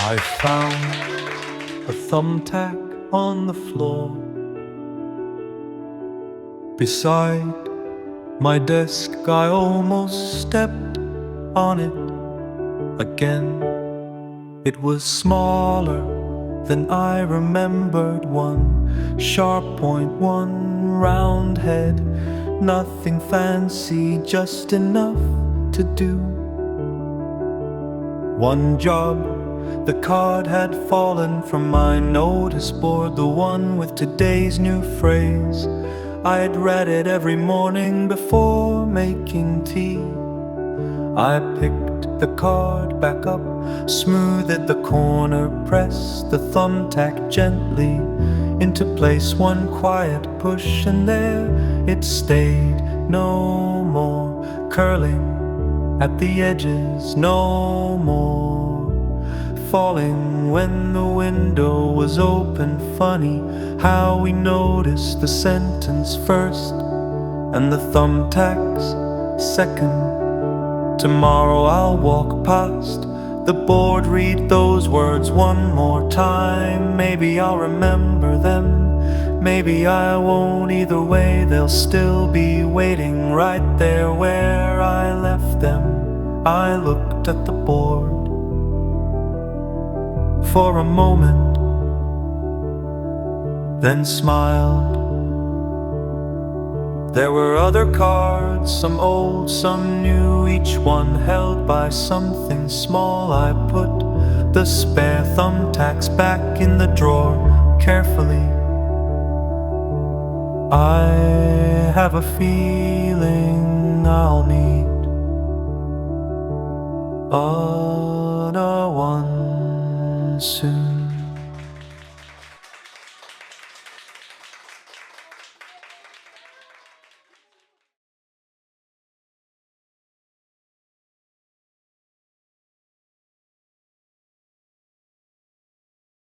I found a thumbtack on the floor beside my desk. I almost stepped on it again. It was smaller than I remembered. One sharp point, one round head. Nothing fancy, just enough to do one job. The card had fallen from my notice board, the one with today's new phrase. I'd read it every morning before making tea. I picked the card back up, smoothed the corner, pressed the thumbtack gently into place. One quiet push and there it stayed, no more curling at the edges, no more falling when the window was open. Funny how we noticed the sentence first and the thumbtacks second. Tomorrow I'll walk past the board, read those words one more time. Maybe I'll remember them, maybe I won't. Either way they'll still be waiting right there where I left them. I looked at the board for a moment, then smiled. There were other cards, some old, some new, each one held by something small. I put the spare thumbtacks back in the drawer carefully. I have a feeling I'll need another one soon.